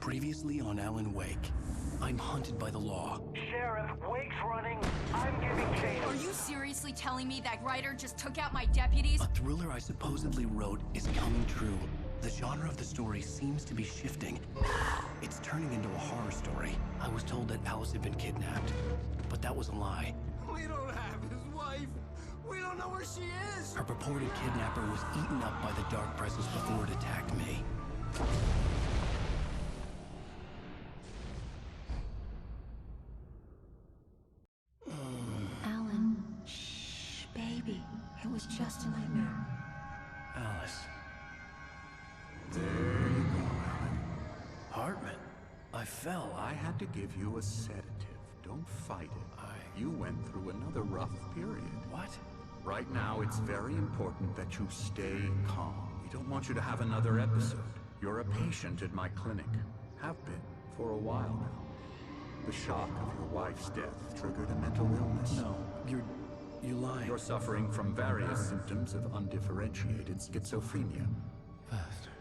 Previously on Alan Wake. I'm hunted by the law. Sheriff, Wake's running. I'm giving chase. Are you seriously telling me that writer just took out my deputies? A thriller I supposedly wrote is coming true. The genre of the story seems to be shifting. It's turning into a horror story. I was told that Alice had been kidnapped, but that was a lie. We don't have his wife. We don't know where she is. Her purported kidnapper was eaten up by the dark presence before it attacked me. Alan, shh, baby. It was just a nightmare. Alice. There you go, Alan. Hartman. I fell. I had to give you a sedative. Don't fight it. You went through another rough period. What? Right now, it's very important that you stay calm. We don't want you to have another episode. You're a patient at my clinic. Have been for a while now. The shock of your wife's death triggered a mental illness. No, you lied. You're suffering from various symptoms of undifferentiated schizophrenia. Bastard.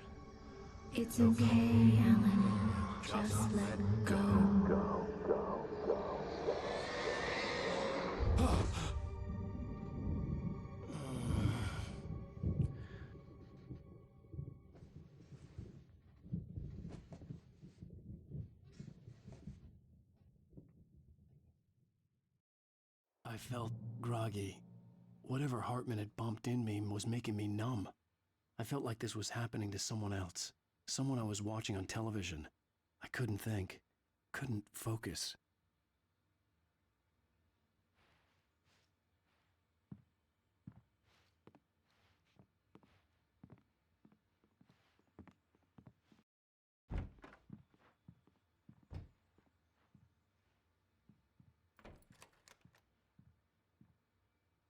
It's okay, Alan. Just let go. I felt groggy. Whatever Hartman had bumped in me was making me numb. I felt like this was happening to someone else. Someone I was watching on television. I couldn't think. Couldn't focus.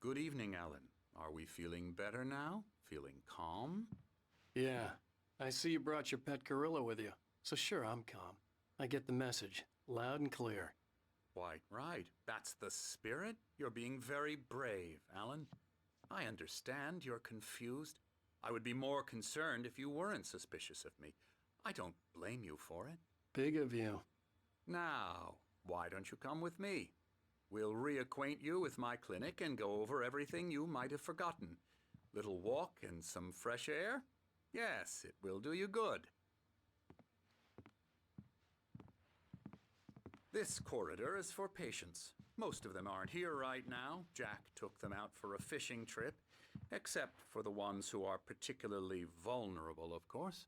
Good evening, Alan. Are we feeling better now? Feeling calm? Yeah. I see you brought your pet gorilla with you. So sure, I'm calm. I get the message. Loud and clear. Quite right. That's the spirit. You're being very brave, Alan. I understand you're confused. I would be more concerned if you weren't suspicious of me. I don't blame you for it. Big of you. Now, why don't you come with me? We'll reacquaint you with my clinic and go over everything you might have forgotten. Little walk and some fresh air? Yes, it will do you good. This corridor is for patients. Most of them aren't here right now. Jack took them out for a fishing trip, except for the ones who are particularly vulnerable, of course.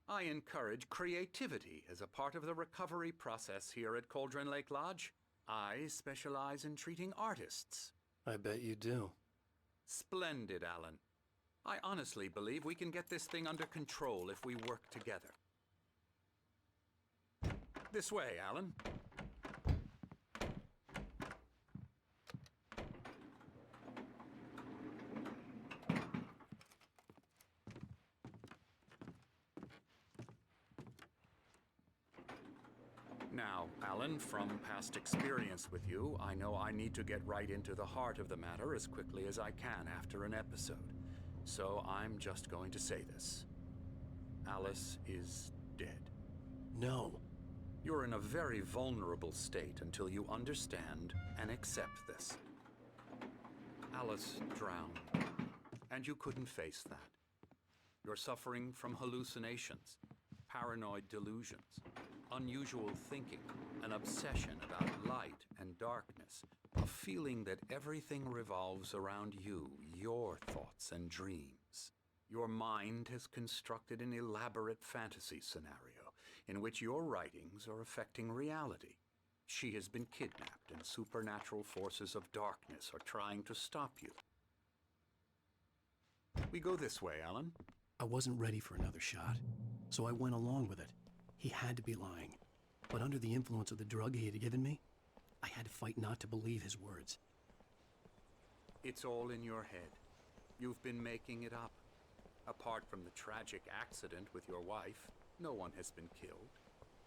I encourage creativity as a part of the recovery process here at Cauldron Lake Lodge. I specialize in treating artists. I bet you do. Splendid, Alan. I honestly believe we can get this thing under control if we work together. This way, Alan. Now, Alan, from past experience with you, I know I need to get right into the heart of the matter as quickly as I can after an episode. So I'm just going to say this. Alice is dead. No. You're in a very vulnerable state until you understand and accept this. Alice drowned, and you couldn't face that. You're suffering from hallucinations, paranoid delusions, unusual thinking, an obsession about light and darkness, a feeling that everything revolves around you, your thoughts and dreams. Your mind has constructed an elaborate fantasy scenario in which your writings are affecting reality. She has been kidnapped and supernatural forces of darkness are trying to stop you. We go this way, Alan. I wasn't ready for another shot, so I went along with it. He had to be lying. But under the influence of the drug he had given me, I had to fight not to believe his words. It's all in your head. You've been making it up. Apart from the tragic accident with your wife, no one has been killed.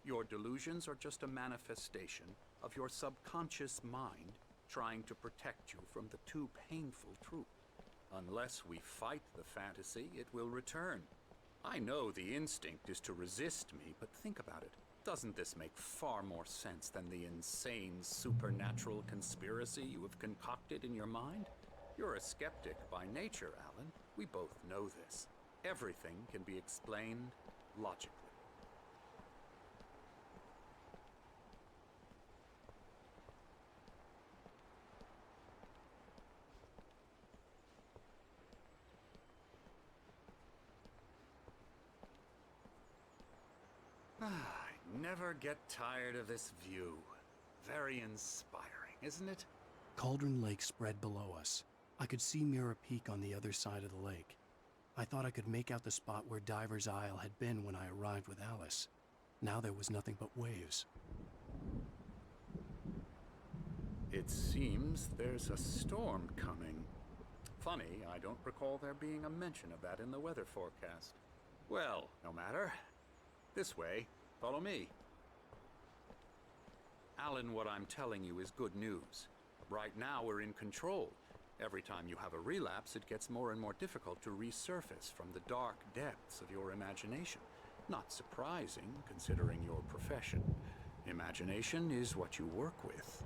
Your delusions are just a manifestation of your subconscious mind trying to protect you from the too painful truth. Unless we fight the fantasy, it will return. I know the instinct is to resist me, but think about it. Doesn't this make far more sense than the insane supernatural conspiracy you have concocted in your mind? You're a skeptic by nature, Alan. We both know this. Everything can be explained logically. I never get tired of this view. Very inspiring, isn't it? Cauldron Lake spread below us. I could see Mirror Peak on the other side of the lake. I thought I could make out the spot where Diver's Isle had been when I arrived with Alice. Now there was nothing but waves. It seems there's a storm coming. Funny, I don't recall there being a mention of that in the weather forecast. Well, no matter. This way. Follow me. Alan, what I'm telling you is good news. Right now we're in control. Every time you have a relapse, it gets more and more difficult to resurface from the dark depths of your imagination. Not surprising, considering your profession. Imagination is what you work with.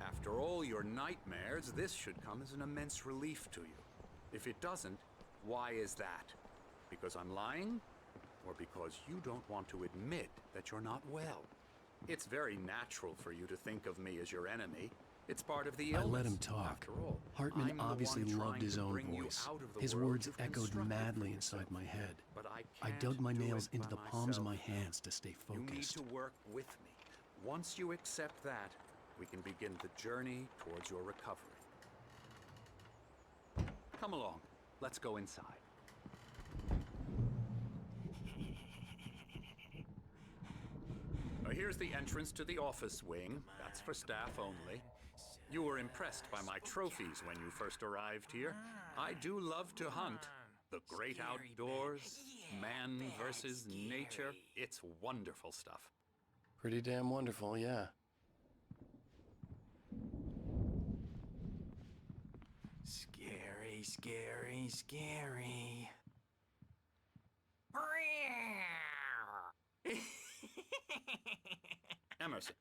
After all your nightmares, this should come as an immense relief to you. If it doesn't, why is that? Because I'm lying? Or because you don't want to admit that you're not well? It's very natural for you to think of me as your enemy. It's part of the illness. I let him talk. After all, Hartman I'm the obviously one loved trying his to own bring you voice. out of the His world words you've echoed constructed madly for inside yourself. my head. But I can't dug my do nails it into by the palms of my myself. hands to stay You need focused. to work with me. Once you accept that, we can begin the journey towards your recovery. Come along. Let's go inside. Now, here's the entrance to the office wing. That's for staff only. You were impressed by my trophies when you first arrived here. I do love to hunt. The great outdoors, man versus nature. It's wonderful stuff. Pretty damn wonderful, yeah. Scary, scary, scary. Emerson.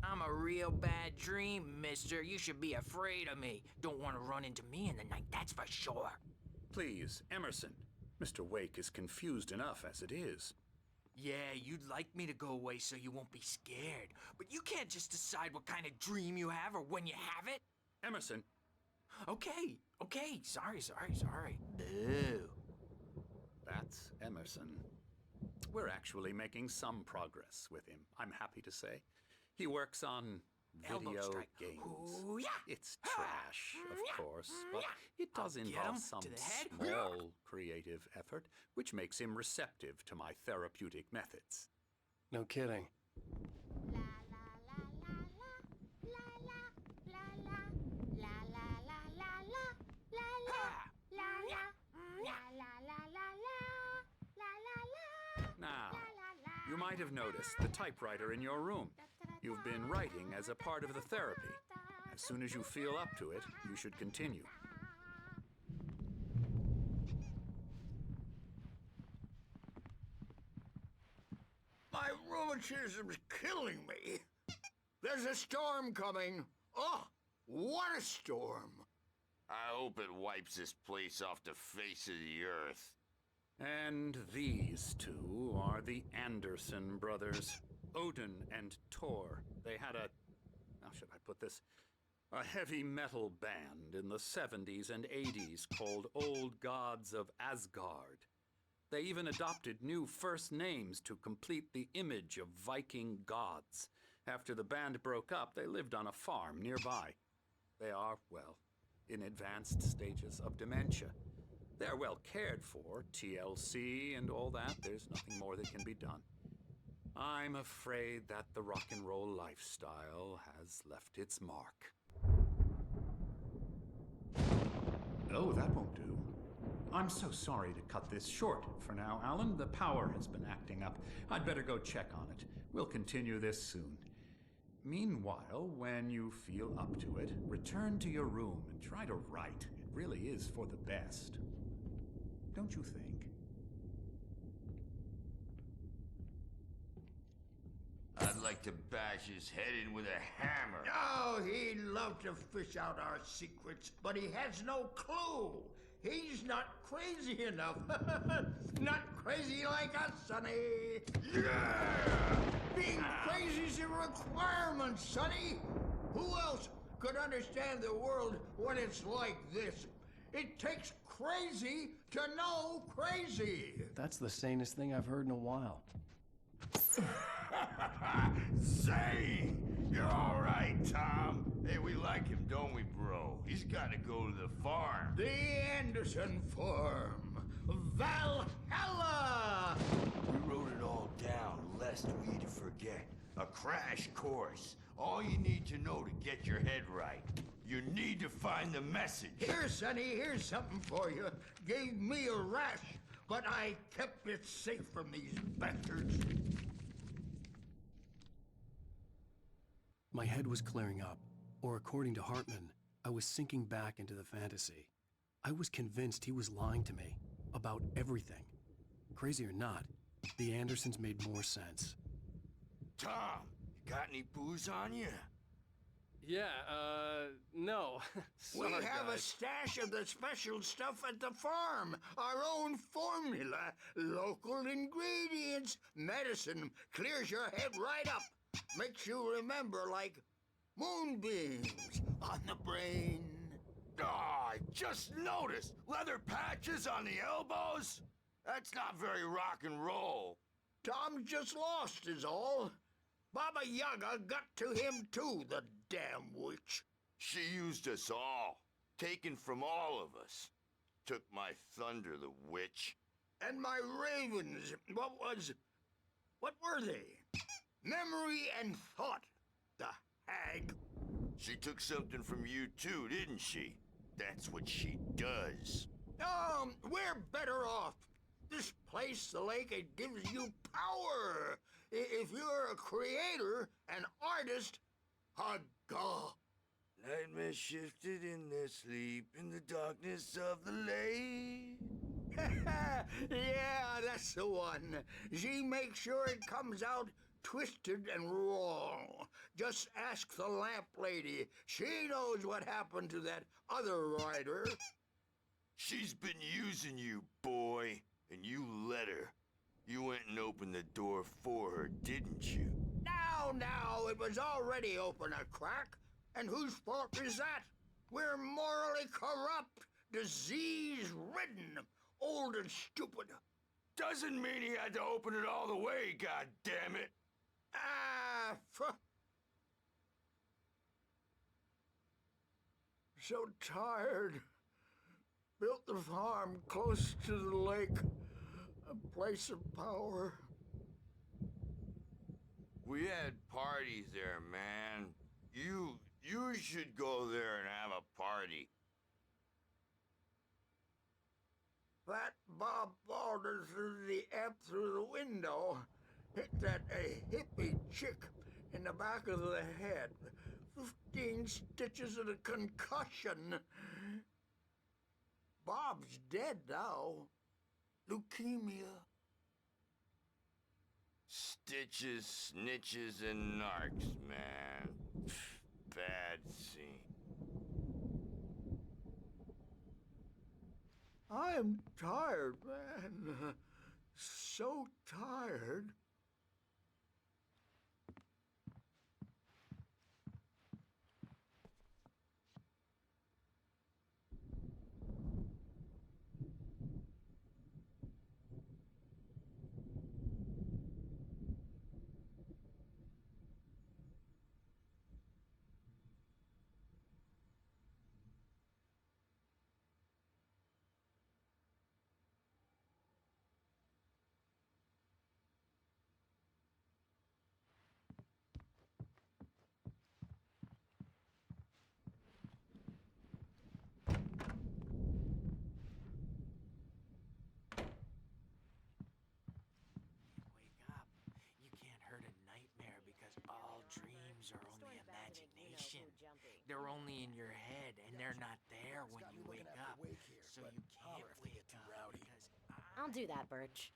I'm a real bad dream, mister. You should be afraid of me. Don't want to run into me in the night, that's for sure. Please, Emerson. Mr. Wake is confused enough as it is. Yeah, you'd like me to go away so you won't be scared. But you can't just decide what kind of dream you have or when you have it. Emerson. Okay. Sorry. Boo. That's Emerson. We're actually making some progress with him, I'm happy to say. He works on Elbow video strike. games. Ooh, yeah. It's trash, of course, but it does I'll get involve him some to the head. small creative effort, which makes him receptive to my therapeutic methods. No kidding. Now, you might have noticed the typewriter in your room. You've been writing as a part of the therapy. As soon as you feel up to it, you should continue. My rheumatism's killing me. There's a storm coming. Oh, what a storm. I hope it wipes this place off the face of the earth. And these two are the Anderson brothers, Odin and Tor. They had how should I put this? A heavy metal band in the 70s and 80s called Old Gods of Asgard. They even adopted new first names to complete the image of Viking gods. After the band broke up, they lived on a farm nearby. They are, well, in advanced stages of dementia. They're well cared for, TLC and all that. There's nothing more that can be done. I'm afraid that the rock and roll lifestyle has left its mark. Oh, that won't do. I'm so sorry to cut this short for now, Alan. The power has been acting up. I'd better go check on it. We'll continue this soon. Meanwhile, when you feel up to it, return to your room and try to write. It really is for the best. don't you think? I'd like to bash his head in with a hammer. Oh, he'd love to fish out our secrets, but he has no clue. He's not crazy enough. Not crazy like us, Sonny. Yeah! Being crazy's a requirement, Sonny. Who else could understand the world when it's like this? It takes crazy to know crazy. That's the sanest thing I've heard in a while. Say, you're all right, Tom. Hey, we like him, don't we, bro? He's got to go to the farm. The Anderson Farm. Valhalla! We wrote it all down, lest we forget. A crash course. All you need to know to get your head right. You need to find the message. Here, Sonny, here's something for you. Gave me a rash, but I kept it safe from these bastards. My head was clearing up, or according to Hartman, I was sinking back into the fantasy. I was convinced he was lying to me about everything. Crazy or not, the Andersons made more sense. Tom, you got any booze on you? Yeah, no. We have a stash of the special stuff at the farm. Our own formula. Local ingredients. Medicine clears your head right up. Makes you remember like moonbeams on the brain. Oh, I just noticed. Leather patches on the elbows? That's not very rock and roll. Tom just lost is all. Baba Yaga got to him too, the damn witch. She used us all. Taken from all of us. Took my thunder, the witch. And my ravens, what were they? Memory and thought, the hag. She took something from you too, didn't she? That's what she does. We're better off. This place, the lake, it gives you power. If you're a creator, an artist, a god. Nightmare shifted in their sleep in the darkness of the lake. Yeah, that's the one. She makes sure it comes out twisted and wrong. Just ask the lamp lady. She knows what happened to that other rider. She's been using you, boy, and you let her. You went and opened the door for her, didn't you? Now, it was already open a crack. And whose fault is that? We're morally corrupt, disease-ridden, old and stupid. Doesn't mean he had to open it all the way, goddammit. So tired. Built the farm close to the lake. A place of power. We had parties there, man. You should go there and have a party. That Bob Balder threw the amp through the window. Hit that hippie chick in the back of the head. 15 stitches and a concussion. Bob's dead now. Leukemia. Stitches, snitches, and narcs, man. Bad scene. I am tired, man. So tired. They're only in your head, and they're not there when you wake up. So you can't wake up because I'll do that, Birch.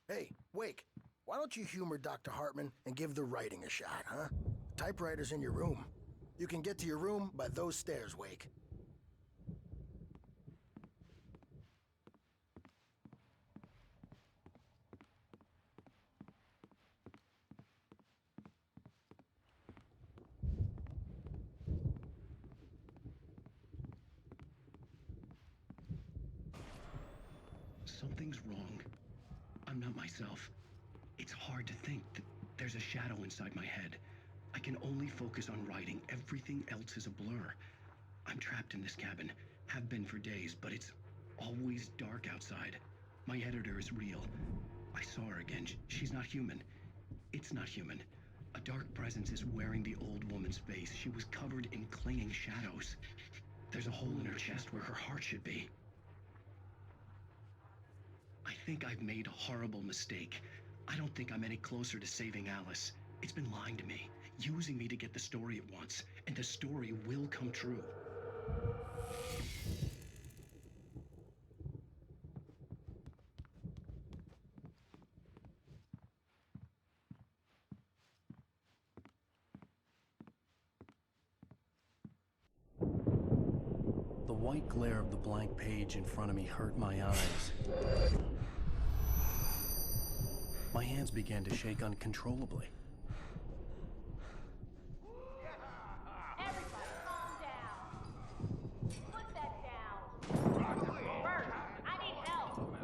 Hey, Wake, why don't you humor Dr. Hartman and give the writing a shot, huh? The typewriter's in your room. You can get to your room by those stairs, Wake. Something's wrong. I'm not myself. It's hard to think that there's a shadow inside my head. I can only focus on writing. Everything else is a blur. I'm trapped in this cabin. Have been for days, but it's always dark outside. My editor is real. I saw her again. She's not human. It's not human. A dark presence is wearing the old woman's face. She was covered in clinging shadows. There's a hole in her chest where her heart should be. I think I've made a horrible mistake. I don't think I'm any closer to saving Alice. It's been lying to me, using me to get the story it wants, and the story will come true. The white glare of the blank page in front of me hurt my eyes. My hands began to shake uncontrollably. Everybody, calm down. Put that down. Bert, I need help.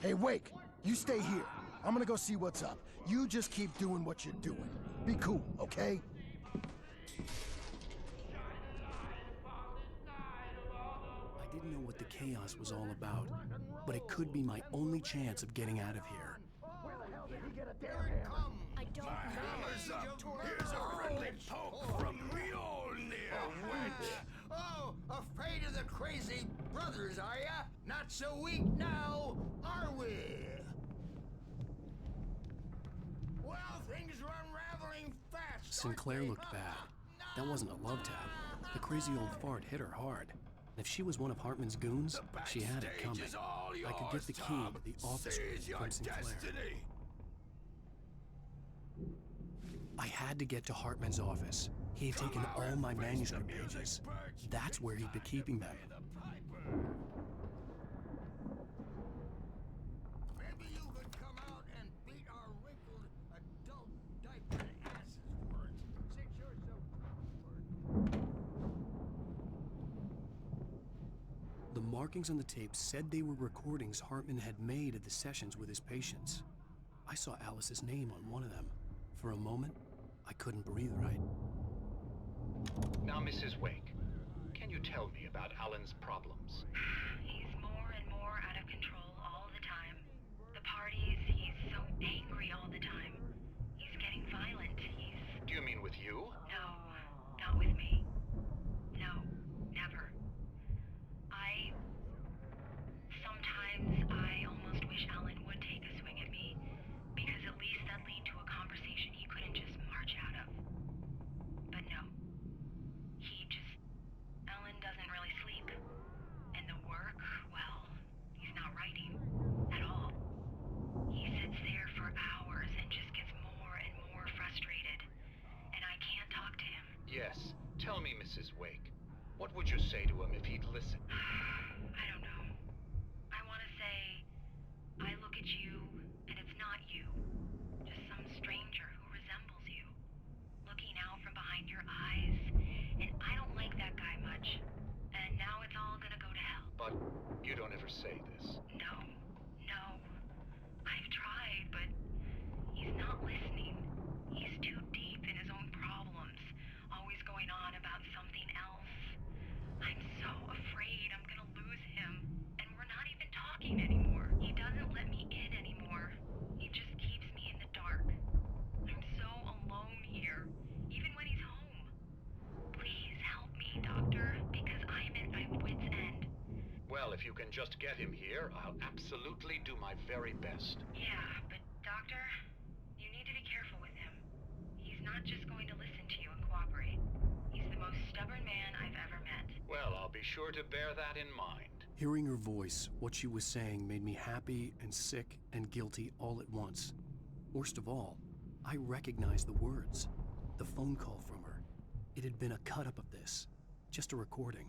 Hey, Wake, you stay here. I'm gonna go see what's up. You just keep doing what you're doing. Be cool, okay? I didn't know what the chaos was all about, but it could be my only chance of getting out of here. I don't know. Here's a friendly poke from Mjolnir. Oh, afraid of the crazy brothers, are ya? Not so weak now, are we? Well, things are unraveling fast. Sinclair looked bad. That wasn't a love tap. The crazy old fart hit her hard. If she was one of Hartman's goons, she had it coming. I could get the key to the office from Sinclair. I had to get to Hartman's office. He had taken all my manuscript pages. That's where he'd be keeping them. Maybe you could come out and beat our wrinkled adult diapered asses for it. Since you're so The markings on the tape said they were recordings Hartman had made of the sessions with his patients. I saw Alice's name on one of them. For a moment, I couldn't breathe right. Now, Mrs. Wake, can you tell me about Alan's problems? He's more and more out of control all the time. The parties, he's so angry all the time. He's getting violent. Do you mean with you? No, not with me. No, never. Sometimes I almost wish Alan would take a swing at me, because at least that'd lead to a conversation he couldn't just march out of. But no. Alan doesn't really sleep. And the work, well, he's not writing at all. He sits there for hours and just gets more and more frustrated. And I can't talk to him. Yes. Tell me, Mrs. Wake, what would you say to him if he'd listen? I don't know. I want to say, I look at you, and it's not you. Just some stranger who resembles you. Looking out from behind your eyes, and I don't like that guy much. And now it's all gonna go to hell. But you don't ever say this. No. I've tried, but he's not listening. He's too deep in his own problems, always going on about something else. I'm so afraid I'm gonna lose him, and we're not even talking anymore. He doesn't let me in anymore. He just keeps me in the dark. I'm so alone here, even when he's home. Please help me, Doctor, because I'm at my wit's end. Well, if you can just get him here, I'll absolutely do my very best. Yeah, but Doctor, you need to be careful with him. He's not just going to listen to you and cooperate. He's the most stubborn man I've ever met. Well, I'll be sure to bear that in mind. Hearing her voice, what she was saying made me happy and sick and guilty all at once. Worst of all, I recognized the words. The phone call from her. It had been a cut-up of this. Just a recording.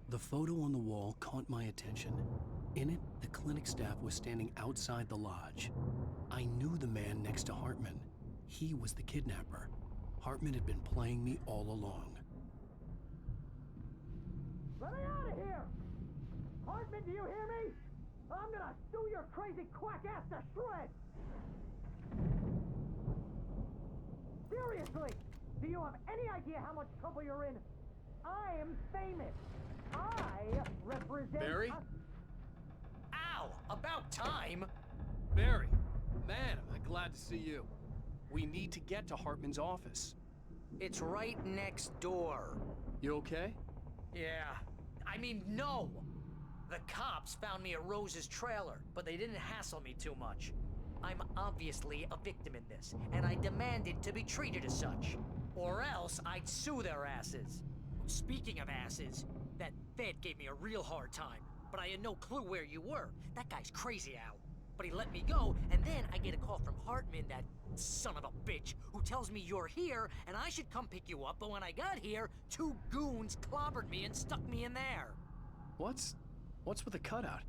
The photo on the wall caught my attention. In it, the clinic staff was standing outside the lodge. I knew the man next to Hartman. He was the kidnapper. Hartman had been playing me all along. Let me out of here! Hartman, do you hear me? I'm gonna sue your crazy quack ass to shreds! Seriously, do you have any idea how much trouble you're in? I'm famous. I represent... Barry? Ow! About time! Barry, man, am I glad to see you. We need to get to Hartman's office. It's right next door. You okay? Yeah. I mean, no! The cops found me at Rose's trailer, but they didn't hassle me too much. I'm obviously a victim in this, and I demanded to be treated as such. Or else I'd sue their asses. Speaking of asses, that Fed gave me a real hard time, but I had no clue where you were. That guy's crazy, Al. But he let me go, and then I get a call from Hartman, that son of a bitch, who tells me you're here, and I should come pick you up, but when I got here, 2 goons clobbered me and stuck me in there. What's with the cutout?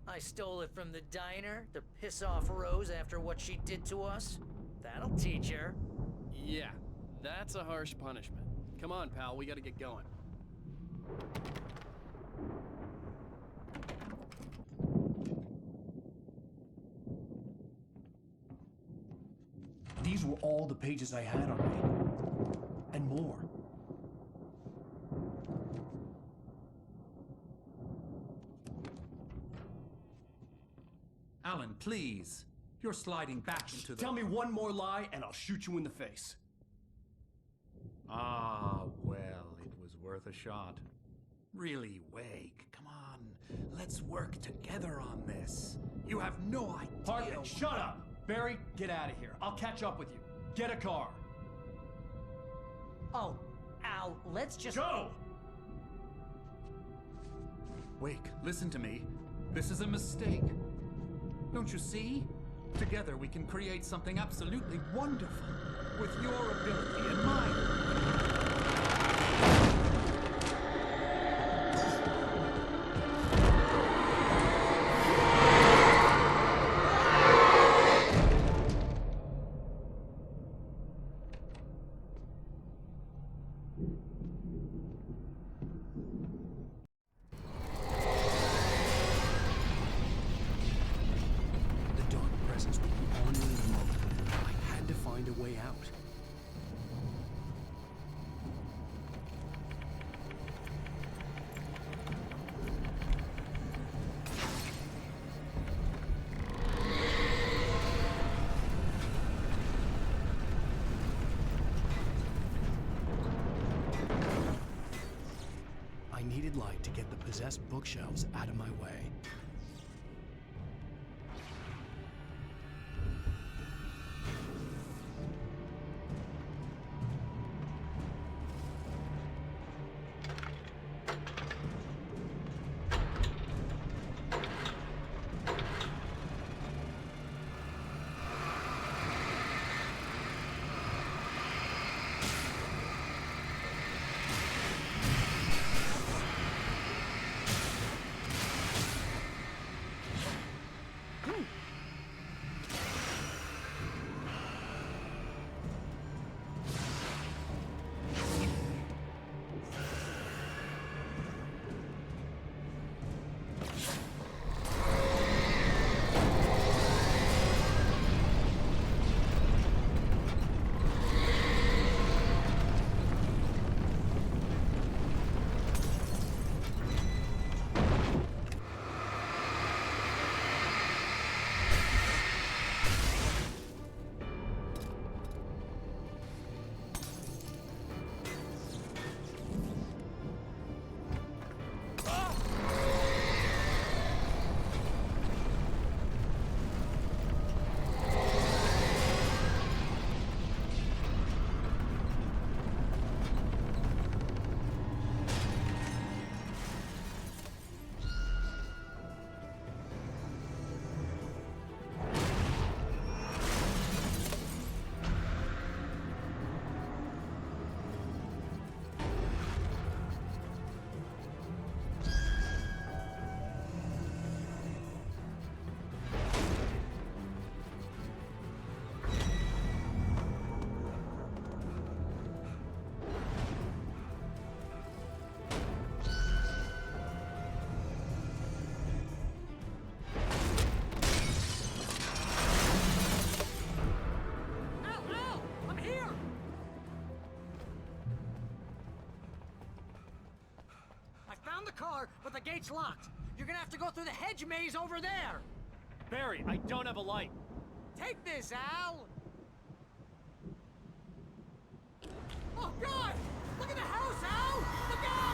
I stole it from the diner to piss off Rose after what she did to us. That'll teach her. Yeah, that's a harsh punishment. Come on, pal, we gotta get going. These were all the pages I had on me. And more. Alan, please. You're sliding back into the... Tell me one more lie and I'll shoot you in the face. Ah, well, it was worth a shot. Really, Wake, come on. Let's work together on this. You have no idea... Hartman, shut up! Barry, get out of here. I'll catch up with you. Get a car. Oh, Al, let's just... Go! Wake, listen to me. This is a mistake. Don't you see? Together we can create something absolutely wonderful. With your ability and mine. Light to get the possessed bookshelves out of my way. the car, but the gate's locked. You're gonna have to go through the hedge maze over there. Barry, I don't have a light. Take this, Al! Oh, God! Look at the house, Al! Look out!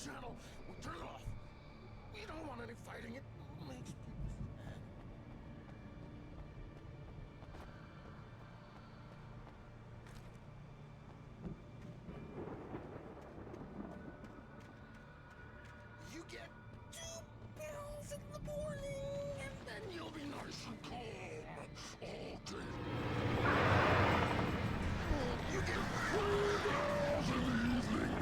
channel. We'll turn it off. We don't want any fighting. It makes people mad. You get 2 pills in the morning, and then you'll be nice and calm all day. You get 4 pills in the evening.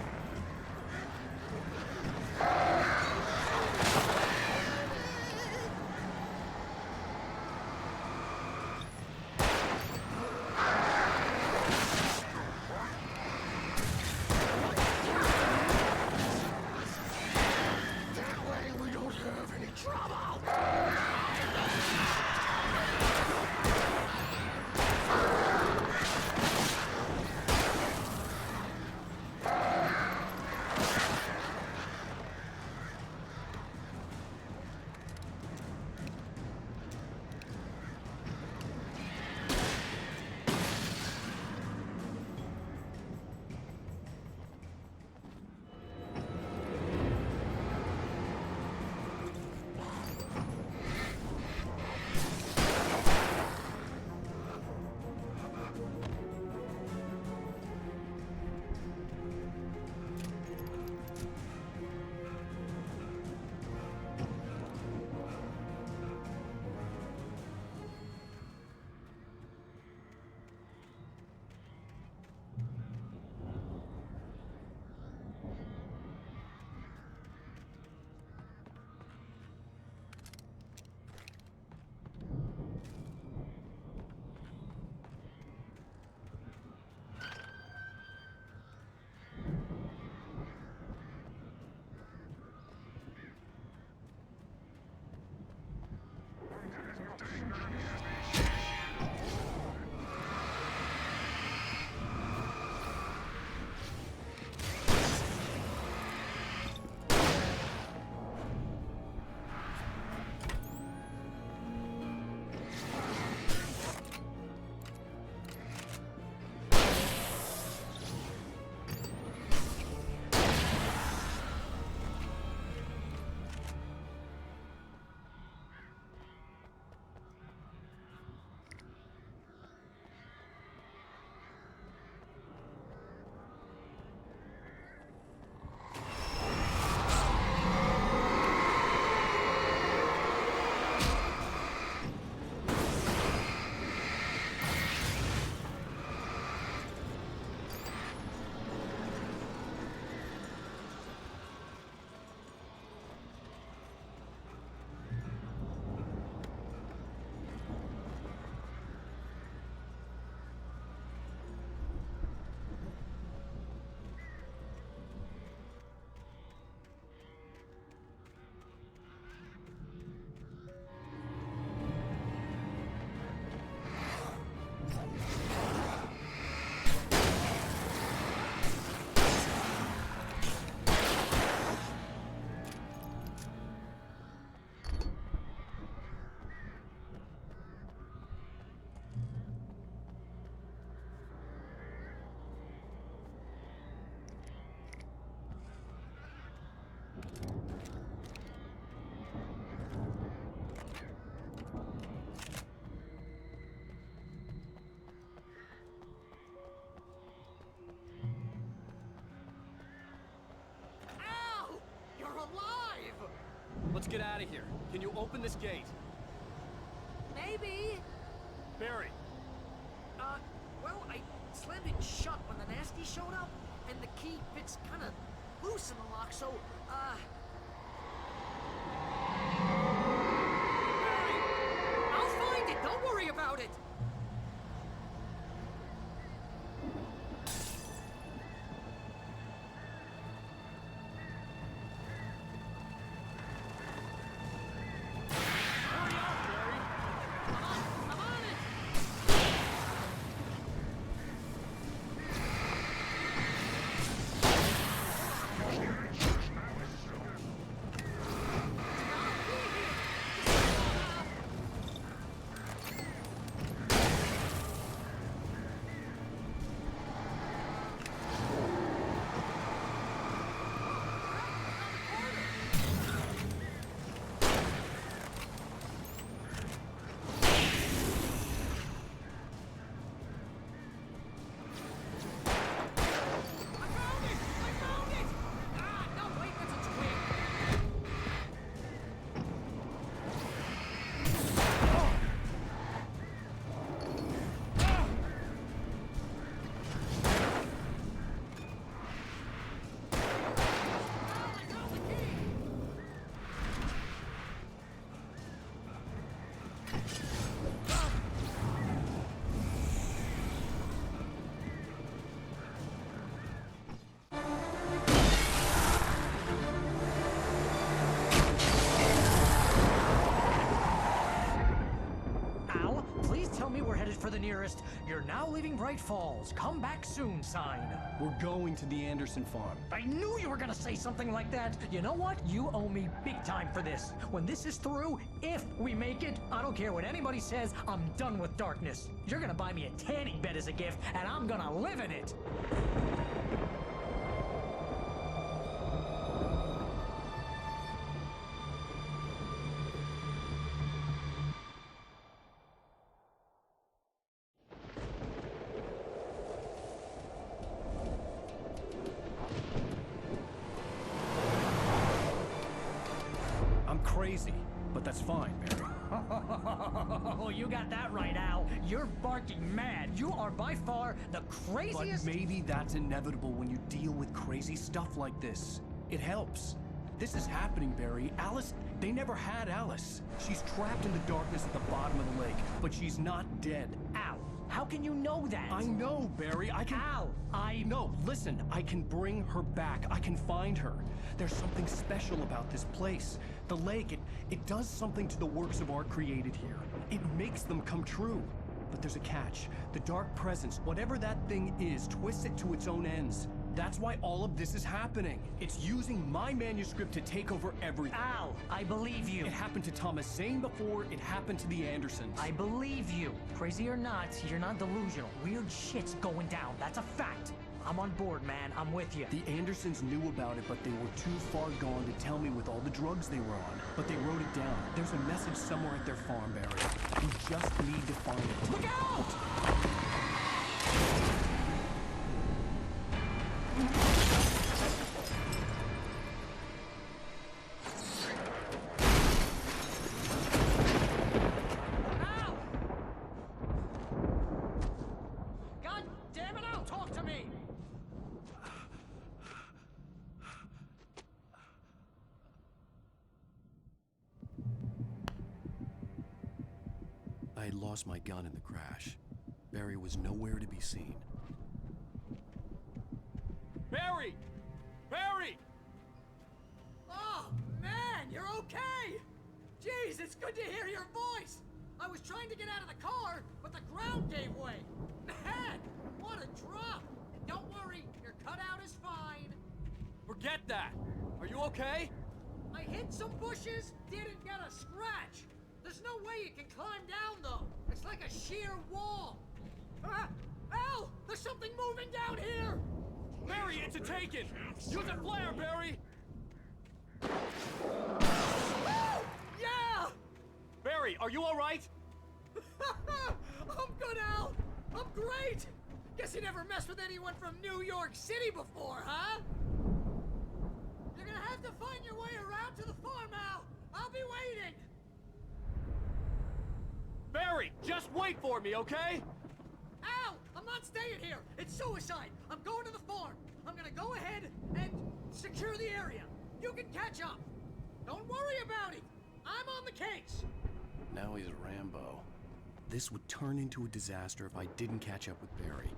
Let's get out of here. Can you open this gate? Maybe. Barry! Well, I slammed it shut when the nasty showed up, and the key fits kind of loose in the lock, so, Barry! I'll find it, don't worry about it! For the nearest, "You're now leaving Bright Falls. Come back soon" sign. We're going to the Anderson farm. I knew you were gonna say something like that. You know what? You owe me big time for this. When this is through, if we make it, I don't care what anybody says, I'm done with darkness. You're gonna buy me a tanning bed as a gift, and I'm gonna live in it. Crazy, but that's fine, Barry. Oh, you got that right, Al. You're barking mad. You are by far the craziest... But maybe that's inevitable when you deal with crazy stuff like this. It helps. This is happening, Barry. Alice, they never had Alice. She's trapped in the darkness at the bottom of the lake, but she's not dead. Al, how can you know that? I know, Barry. I can... Al, No, listen. I can bring her back. I can find her. There's something special about this place. The lake, it does something to the works of art created here. It makes them come true. But there's a catch. The dark presence, whatever that thing is, twists it to its own ends. That's why all of this is happening. It's using my manuscript to take over everything. Al, I believe you. It happened to Thomas Zane before, it happened to the Andersons. I believe you. Crazy or not, you're not delusional. Weird shit's going down. That's a fact. I'm on board, man. I'm with you. The Andersons knew about it, but they were too far gone to tell me with all the drugs they were on. But they wrote it down. There's a message somewhere at their farm, Barry. We just need to find it. Look out! I had lost my gun in the crash. Barry was nowhere to be seen. Barry! Barry! Oh, man, you're okay! Jeez, it's good to hear your voice! I was trying to get out of the car, but the ground gave way. Man, what a drop! And don't worry, your cutout is fine. Forget that! Are you okay? I hit some bushes, didn't get a scratch. There's no way you can climb down, though. It's like a sheer wall. Al! There's something moving down here! Barry, it's a taken! Use a flare, Barry! Yeah! Barry, are you alright? I'm good, Al! I'm great! Guess you never messed with anyone from New York City before, huh? You're gonna have to find your way around to the farm, Al! I'll be waiting! Barry, just wait for me, okay? Al! I'm not staying here! It's suicide! I'm going to the farm! I'm gonna go ahead and secure the area. You can catch up. Don't worry about it. I'm on the case. Now he's Rambo. This would turn into a disaster if I didn't catch up with Barry.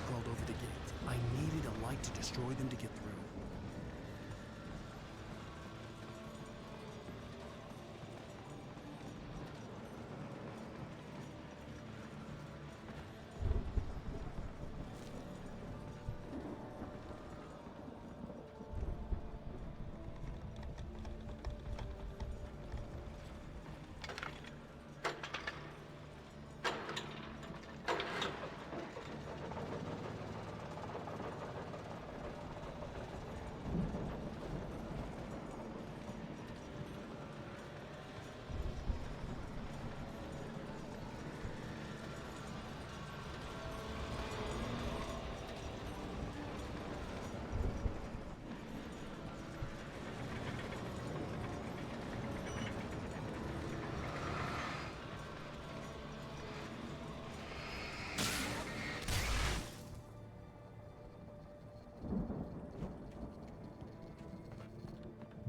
Crawled over the gate. I needed a light to destroy them to get through.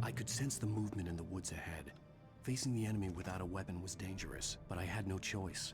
I could sense the movement in the woods ahead. Facing the enemy without a weapon was dangerous, but I had no choice.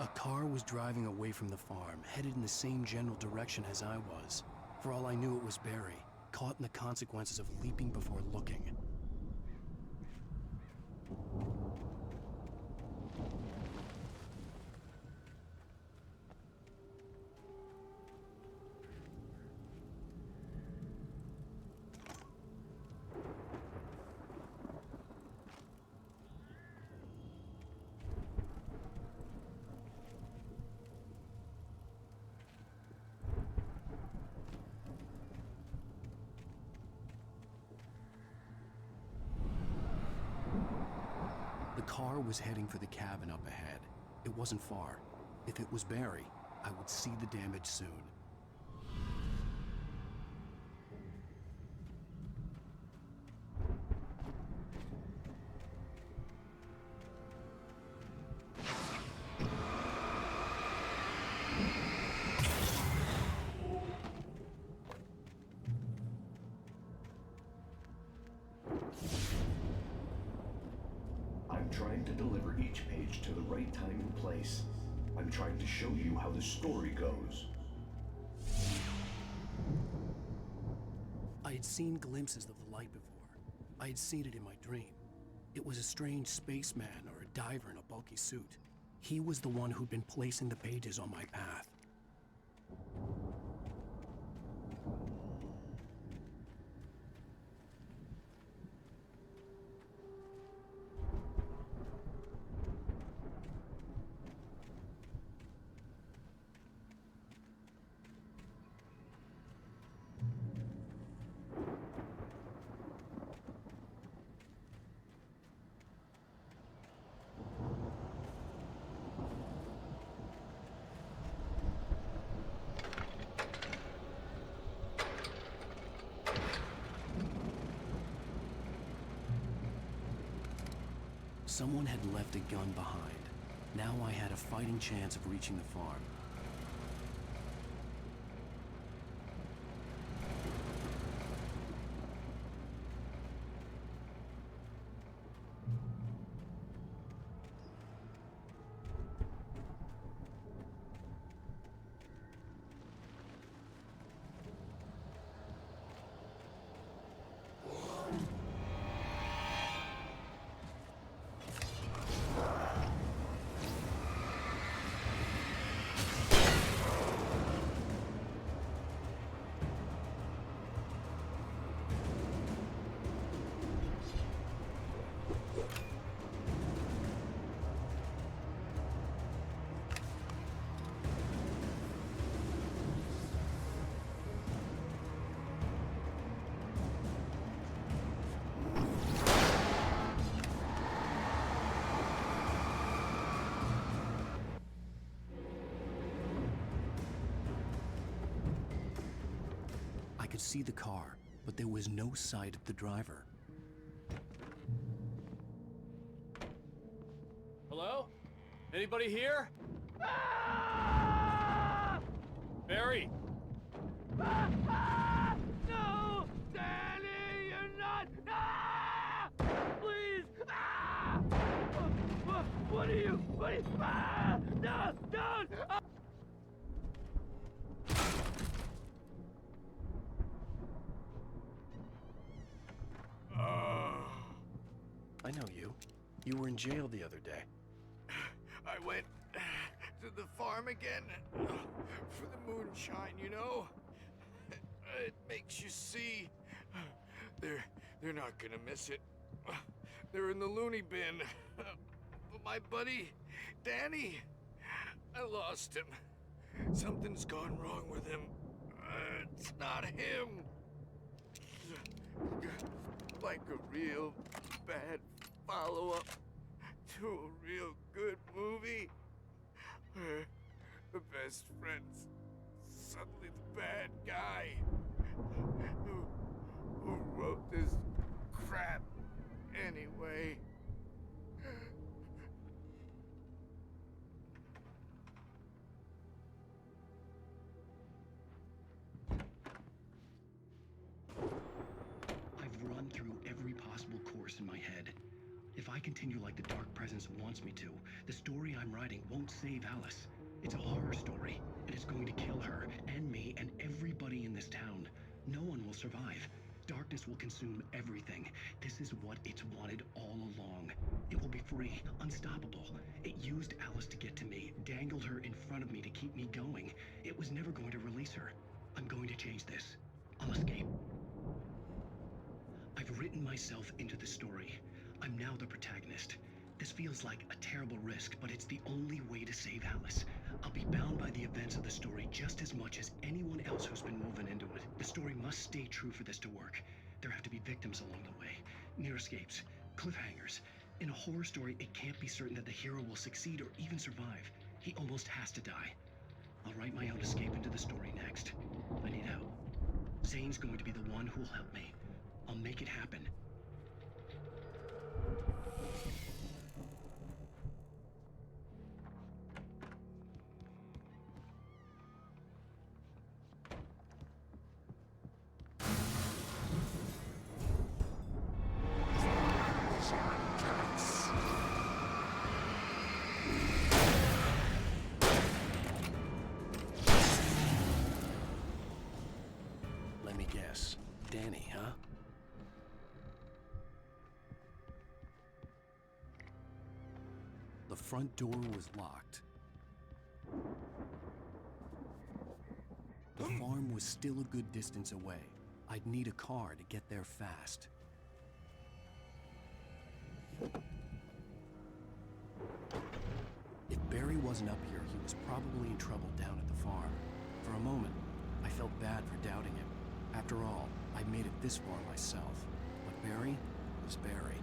A car was driving away from the farm, headed in the same general direction as I was. For all I knew, it was Barry, caught in the consequences of leaping before looking. car was heading for the cabin up ahead. It wasn't far. If it was Barry, I would see the damage soon. I'm trying to deliver each page to the right time and place. I'm trying to show you how the story goes. I had seen glimpses of the light before. I had seen it in my dream. It was a strange spaceman or a diver in a bulky suit. He was the one who'd been placing the pages on my path. Someone had left a gun behind. Now I had a fighting chance of reaching the farm. I could see the car, but there was no sight of the driver. Hello? Anybody here? Barry! No! Danny, you're not! Please! What are you? No! Don't! I know you. You were in jail the other day. I went to the farm again for the moonshine, you know? It makes you see. They're not gonna miss it. They're in the loony bin. But my buddy, Danny, I lost him. Something's gone wrong with him. It's not him. Like a real bad follow-up to a real good movie where the best friend's suddenly the bad guy who wrote this crap anyway. I've run through every possible course in my head. If I continue like the Dark Presence wants me to, the story I'm writing won't save Alice. It's a horror story, and it's going to kill her, and me, and everybody in this town. No one will survive. Darkness will consume everything. This is what it's wanted all along. It will be free, unstoppable. It used Alice to get to me, dangled her in front of me to keep me going. It was never going to release her. I'm going to change this. I'll escape. I've written myself into the story. I'm now the protagonist. This feels like a terrible risk, but it's the only way to save Alice. I'll be bound by the events of the story just as much as anyone else who's been woven into it. The story must stay true for this to work. There have to be victims along the way, near escapes, cliffhangers. In a horror story, it can't be certain that the hero will succeed or even survive. He almost has to die. I'll write my own escape into the story next. I need help. Zane's going to be the one who'll help me. I'll make it happen. Let me guess. Danny, huh? The front door was locked. The farm was still a good distance away. I'd need a car to get there fast. If Barry wasn't up here, he was probably in trouble down at the farm. For a moment, I felt bad for doubting him. After all, I made it this far myself. But Barry was Barry.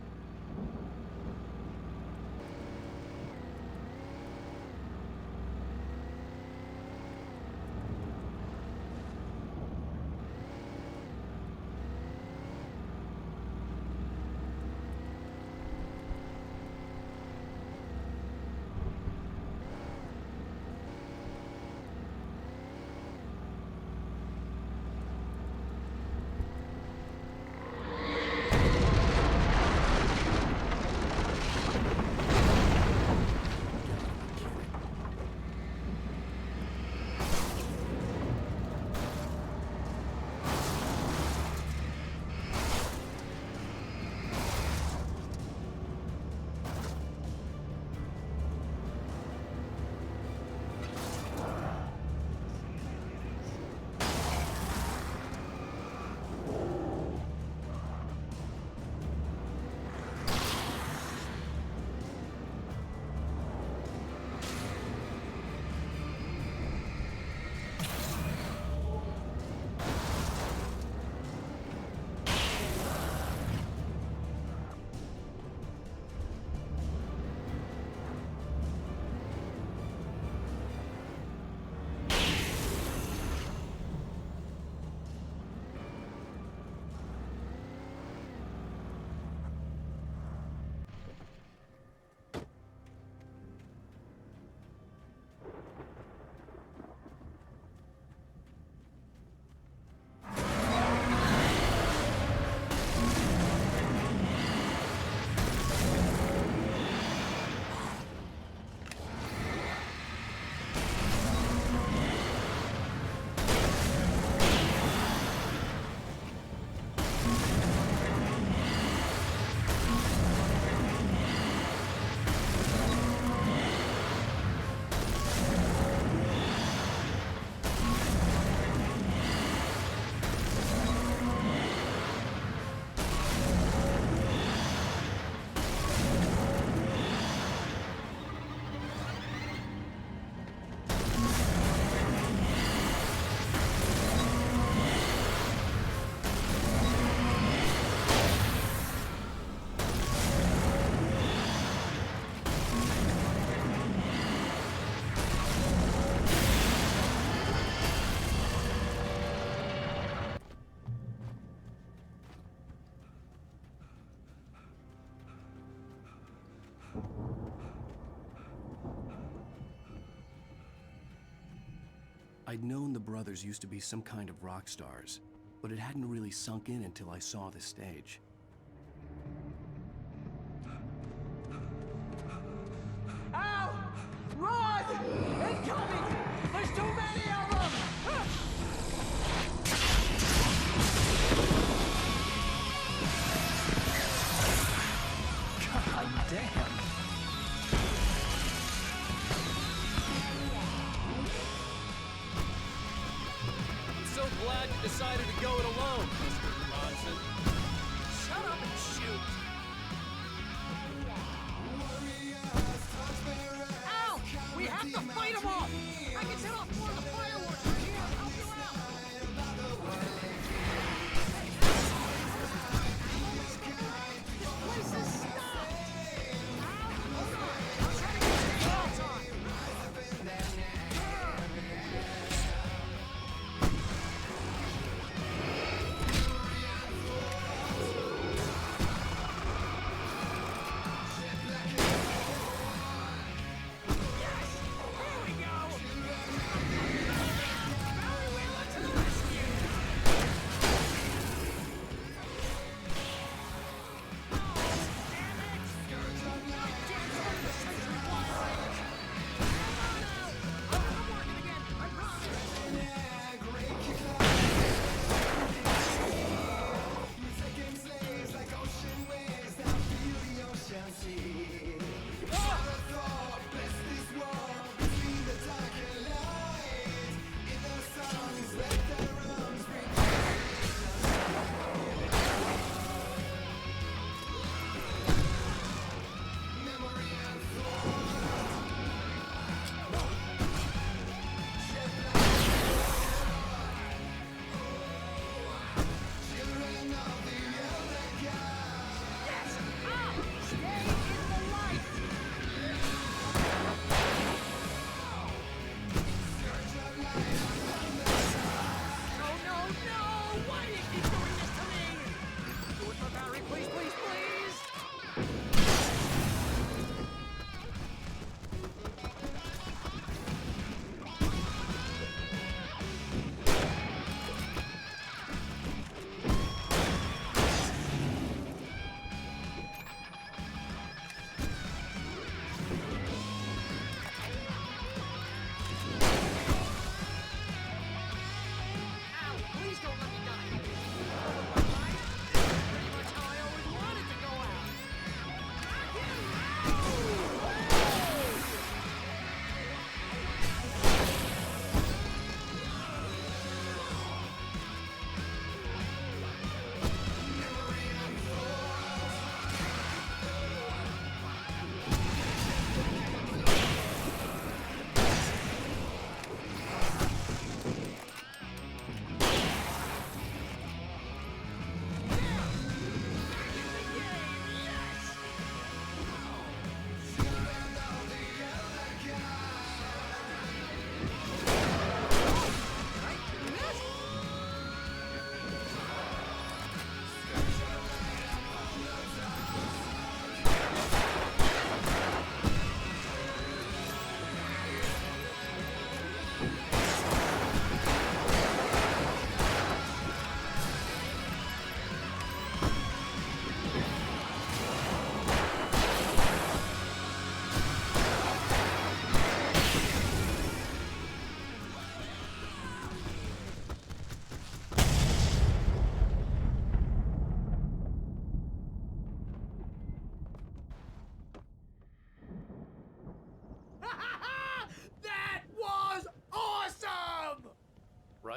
I'd known the brothers used to be some kind of rock stars, but it hadn't really sunk in until I saw the stage. Ow! Run! Incoming! There's too many of them! God damn! So glad you decided to go it alone, Mr. Bronson. Shut up and shoot! Ow! We have to fight them all! I can set off more of the fireworks!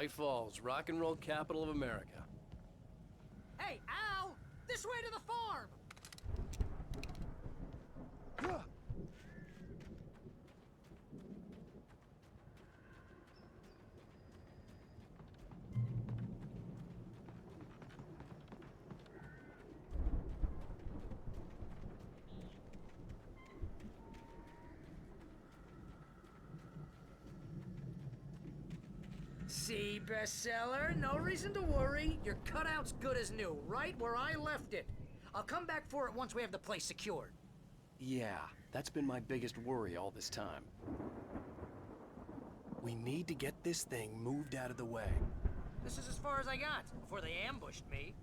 Bright Falls, rock and roll capital of America. Hey, Al! This way to the farm! See, bestseller, no reason to worry. Your cutout's good as new, right where I left it. I'll come back for it once we have the place secured. Yeah, that's been my biggest worry all this time. We need to get this thing moved out of the way. This is as far as I got before they ambushed me.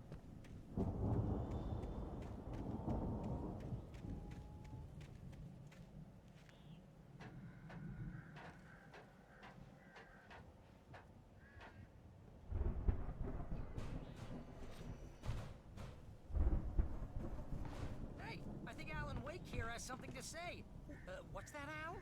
Hey, I think Alan Wake here has something to say. What's that, Al?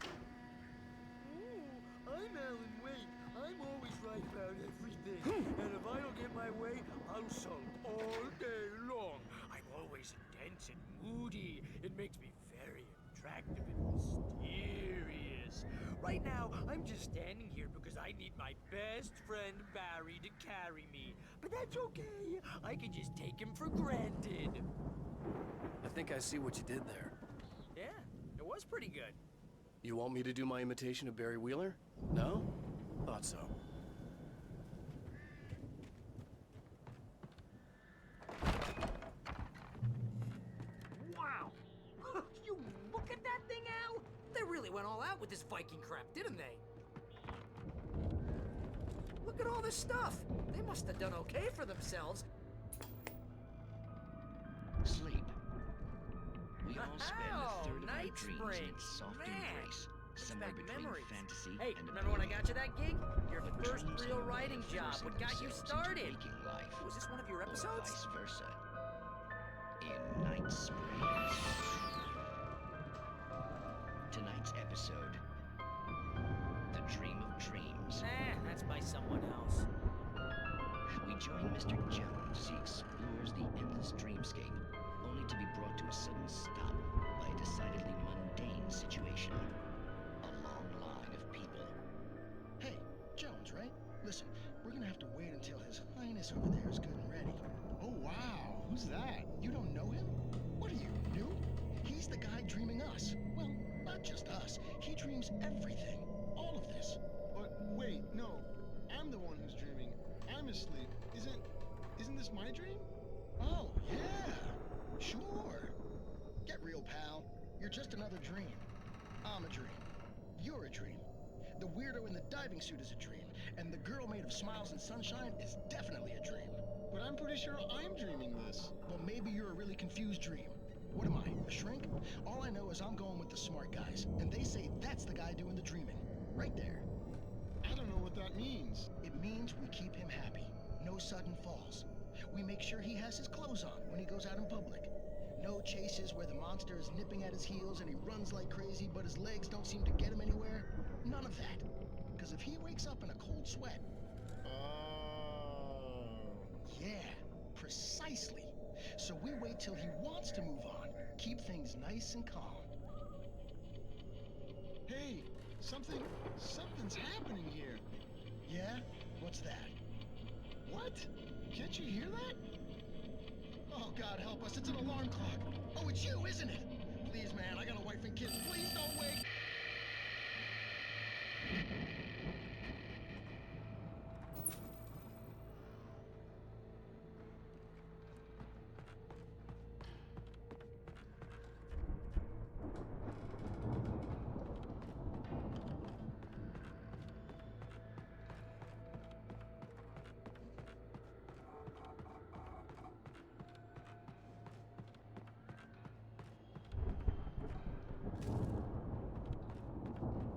Ooh, I'm Alan Wake. I'm always right about everything. And if I don't get my way, I'll sulk all day long. I'm always intense and moody. It makes me very attractive and mysterious. Right now, I'm just standing here because I need my best friend Barry to carry me. But that's okay. I can just take him for granted. I think I see what you did there. Yeah, it was pretty good. You want me to do my imitation of Barry Wheeler? No? Thought so. Wow! You look at that thing, Al? They really went all out with this Viking crap, didn't they? Look at all this stuff. They must have done okay for themselves. Sleep. We all spend a third of our Night dreams Springs. in its soft Man, embrace, brings somewhere back between memories. fantasy Hey, and remember when I got you that gig? Your But first dreams real have a way writing of job. forcing What got you themselves into started? waking life, Was this one of your or episodes? vice versa. In Night Springs. Tonight's episode: The Dream of Dreams. That's by someone else. We join Mr. Jones as he explores the endless dreamscape, only to be brought to a sudden stop by a decidedly mundane situation. A long line of people. Hey, Jones, right? Listen, we're gonna have to wait until His Highness over there is good and ready. Oh, wow. Who's that? You don't know him? What are you, new? He's the guy dreaming us. Well, not just us. He dreams everything. All of this. But wait, no. I'm the one who's dreaming. I'm asleep. Isn't this my dream? Oh, yeah. Sure. Get real, pal. You're just another dream. I'm a dream. You're a dream. The weirdo in the diving suit is a dream. And the girl made of smiles and sunshine is definitely a dream. But I'm pretty sure I'm dreaming this. Well, maybe you're a really confused dream. What am I, a shrink? All I know is I'm going with the smart guys. And they say that's the guy doing the dreaming. Right there. I don't know what that means. It means we keep him happy. No sudden falls. We make sure he has his clothes on when he goes out in public. No chases where the monster is nipping at his heels and he runs like crazy, but his legs don't seem to get him anywhere. None of that. Because if he wakes up in a cold sweat... Yeah, precisely. So we wait till he wants to move on. Keep things nice and calm. Hey, something's happening here. Yeah? What's that? What? Can't you hear that? Oh, God help us, it's an alarm clock. Oh, it's you, isn't it? Please, man, I got a wife and kids. Please don't wake.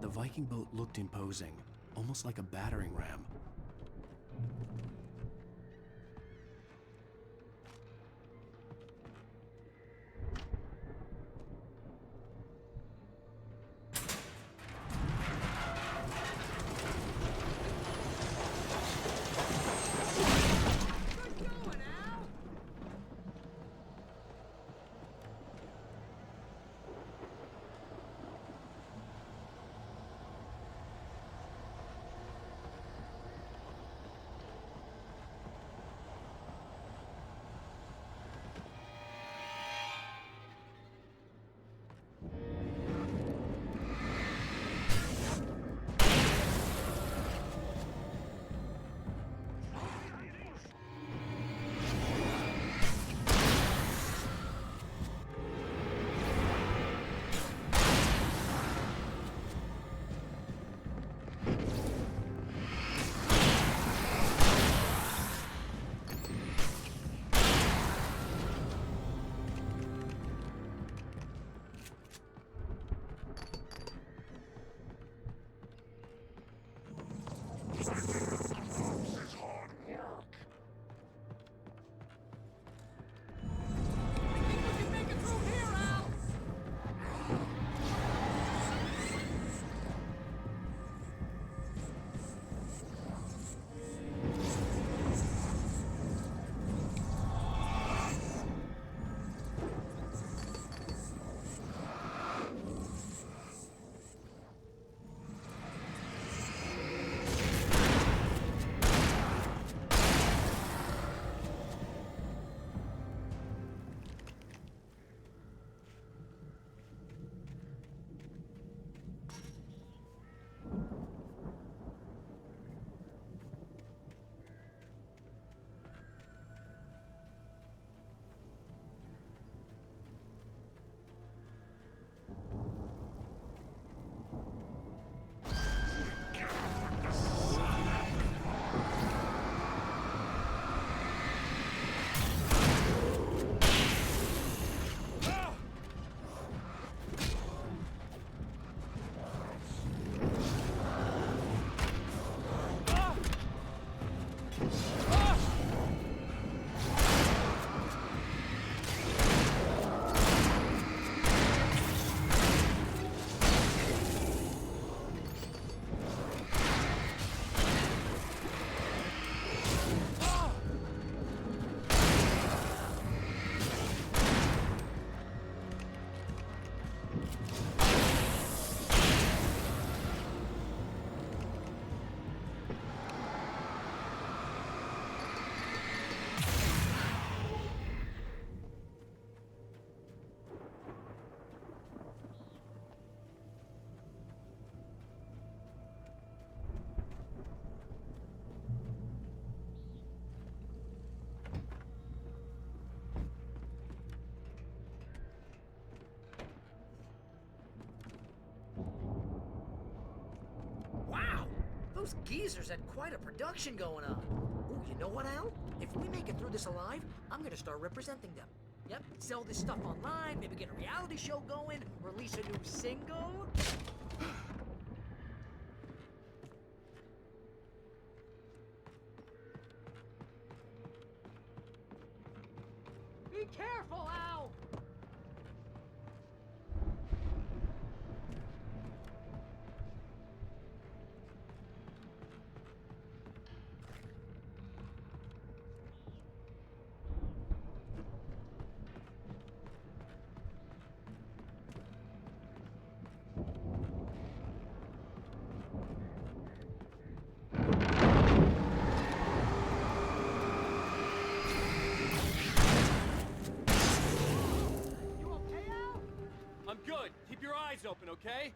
The Viking boat looked imposing, almost like a battering ram. Those geezers had quite a production going on. Ooh, you know what, Al? If we make it through this alive, I'm gonna start representing them. Yep, sell this stuff online, maybe get a reality show going, release a new single. Be careful, Al! I'm good. Keep your eyes open, okay?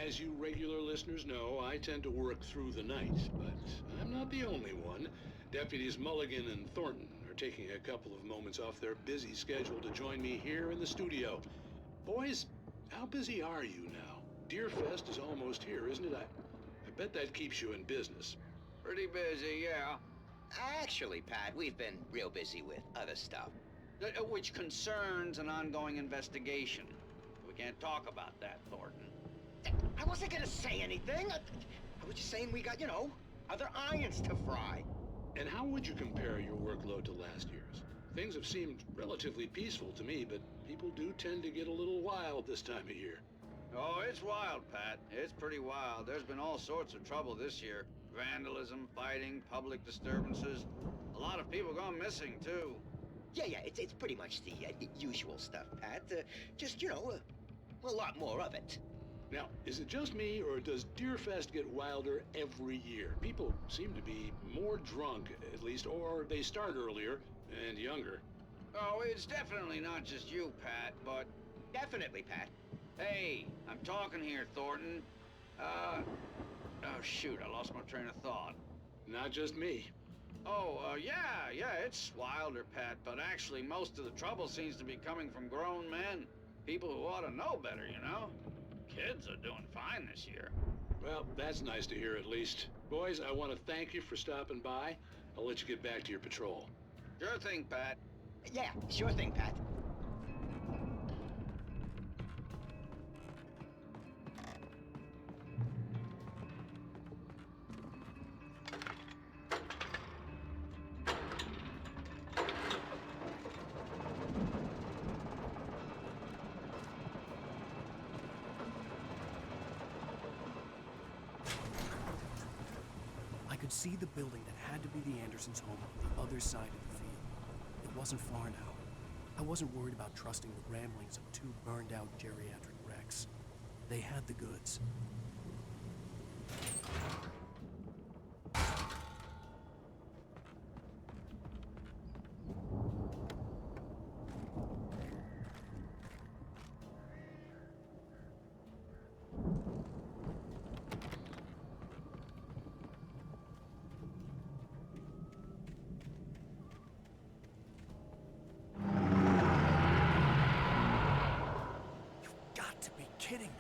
As you regular listeners know, I tend to work through the night, but I'm not the only one. Deputies Mulligan and Thornton are taking a couple of moments off their busy schedule to join me here in the studio. Boys, how busy are you now? Deerfest is almost here, isn't it? I bet that keeps you in business. Pretty busy, yeah. Actually, Pat, we've been real busy with other stuff, which concerns an ongoing investigation. We can't talk about that, Thornton. I wasn't gonna say anything. I was just saying we got, other irons to fry. And how would you compare your workload to last year's? Things have seemed relatively peaceful to me, but people do tend to get a little wild this time of year. Oh, it's wild, Pat. It's pretty wild. There's been all sorts of trouble this year. Vandalism, fighting, public disturbances. A lot of people gone missing, too. Yeah, it's pretty much the usual stuff, Pat. Just, a lot more of it. Now, is it just me, or does Deerfest get wilder every year? People seem to be more drunk, at least, or they start earlier and younger. Oh, it's definitely not just you, Pat, but... Definitely, Pat. Hey, I'm talking here, Thornton. Oh, shoot, I lost my train of thought. Not just me. Oh, yeah, it's wilder, Pat, but actually most of the trouble seems to be coming from grown men. People who ought to know better, Kids are doing fine this year. Well, that's nice to hear at least. Boys, I want to thank you for stopping by. I'll let you get back to your patrol. Sure thing, Pat. Yeah, sure thing, Pat. I could see the building that had to be the Andersons' home on the other side of the field. It wasn't far now. I wasn't worried about trusting the ramblings of two burned-out geriatric wrecks. They had the goods. Kidding me.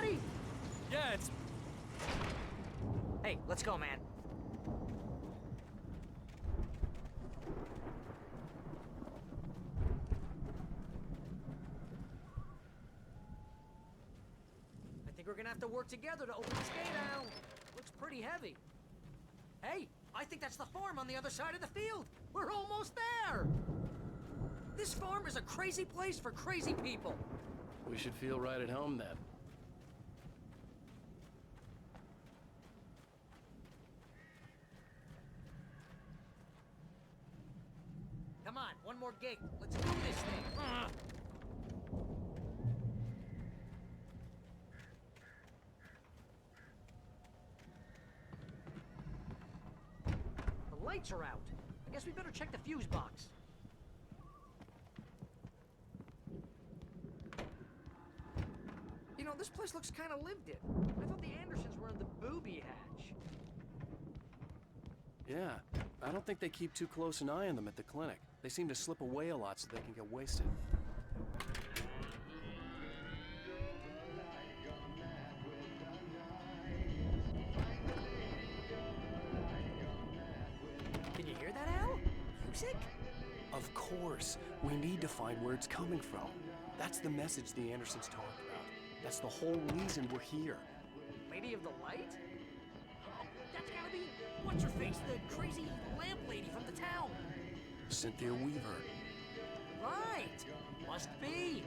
ready? Yeah, it's... Hey, let's go, man. I think we're gonna have to work together to open this gate, Al. Looks pretty heavy. Hey, I think that's the farm on the other side of the field. We're almost there. This farm is a crazy place for crazy people. We should feel right at home then. Come on, one more gate. Let's do this thing. The lights are out. I guess we better check the fuse box. You know, this place looks kind of lived in. I thought the Andersons were in the booby hatch. Yeah, I don't think they keep too close an eye on them at the clinic. They seem to slip away a lot so they can get wasted. Can you hear that, Al? Music? Of course. We need to find where it's coming from. That's the message the Andersons talked about. That's the whole reason we're here. Lady of the Light? Oh, that's gotta be... What's her face? The crazy lamp lady from the town. Cynthia Weaver. Right. Must be.